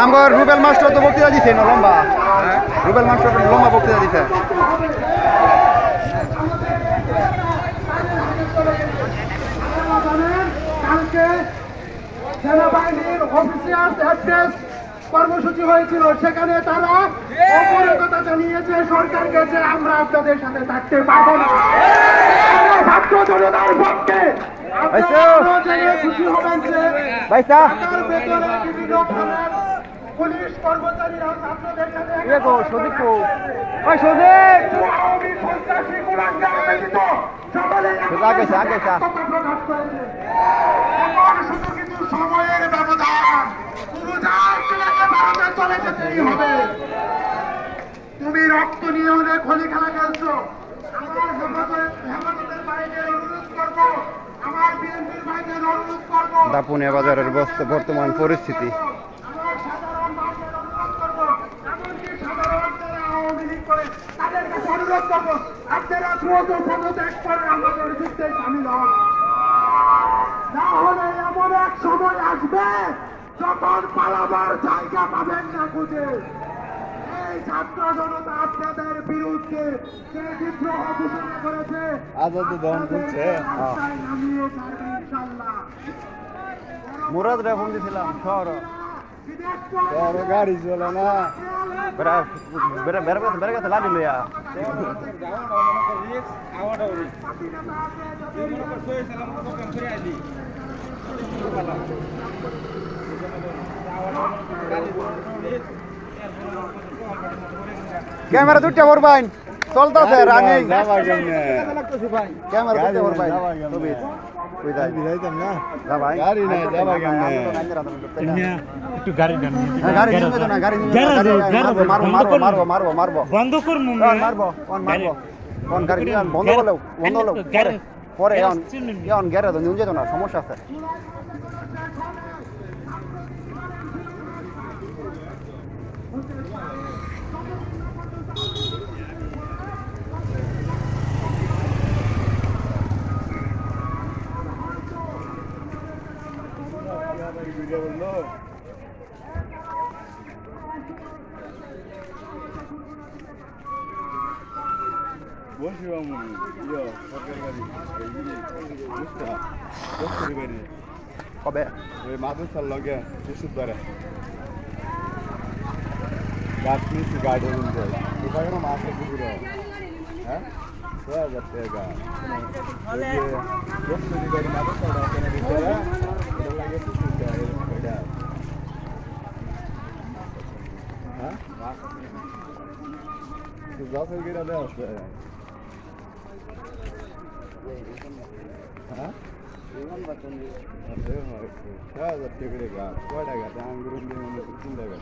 আমার রুবেল মাস্টার তো বক্তৃতা দিছে না লম্বা, রুবেল মাস্টার লম্বা বক্তৃতা দিছে। কালকে সেনাবাহিনীর অফিসিয়াল অ্যাড্রেস কর্মসূচি হয়েছিল, সেখানে তারা অপরাধতা জানিয়েছে সরকারকে যে আমরা আপনাদের সাথে থাকতে পারবো না। ছাত্র জনতার পক্ষে খুশি হবেন যে ভেতরে বিভিন্ন থানার পুলিশ কর্মচারীরা ছাত্রদের সাথে সন্ত্রাসী কুলাঙ্গার ব্যতীত সকলে প্রকাশ করেছে। এখন শুধু কিছু সময়ের ব্যবধান, ভারতে চলে যেতেই হবে। তুমি রক্ত নিয়ে অনেক হোলি খেলা খেলছো, আমার হেফাজতের বাইরে অনুরোধ করবো, আমার বিএনপির বাইরে অনুরোধ করবো, দাপুনিয়া বাজারের বর্তমান পরিস্থিতি। আমার সাধারণ মানুষের অনুরোধ করবো, এমনকি সাধারণ যারা আওয়ামী লীগ করে তাদের কাছে অনুরোধ করবো, আপনারা দ্রুত পদত্যাগ করে আমাদের যুদ্ধে সামিল হন। না হলে এমন এক সময় আসবে যখন পালাবার জায়গা পাবেন না খুঁজে। এই ছাত্র জনতা আপনাদের বিরুদ্ধে যে বিদ্রোহ ঘোষণা করেছে নামিয়ে ছাড়বে ইনশাল্লাহ। মুরাদ রে ফোন দিছিলাম, শহর গাড়ি চলে না, বেড়ে গেছে লালি লইয়া ক্যামেরা দুইটা ভরবাইন চলতেছে রানিং, ক্যামেরা দুইটা ভরবাইন ছবি কই যাই যাইতাম না, যা ভাই গাড়ি নাই যাবা কেমনে, একটু গাড়ি ডান গাড়ি নিবে না, গাড়ি নিবে মারবো বন্ধ কর মারবো গাড়ি বন্ধ করলেও পরে এখন গ্যারে তো নিয়ে যেত না, সমস্যা আছে। কবে ওই মাদ্রাসার লগে ওষুধ ধরে গাছ নিয়েছি গাড়ি কোথায় মাছ পুকুরে, হ্যাঁ 6,000 টাকা হ্যাঁ কয়টা গাছ আঙ্গুর 3 টাকা।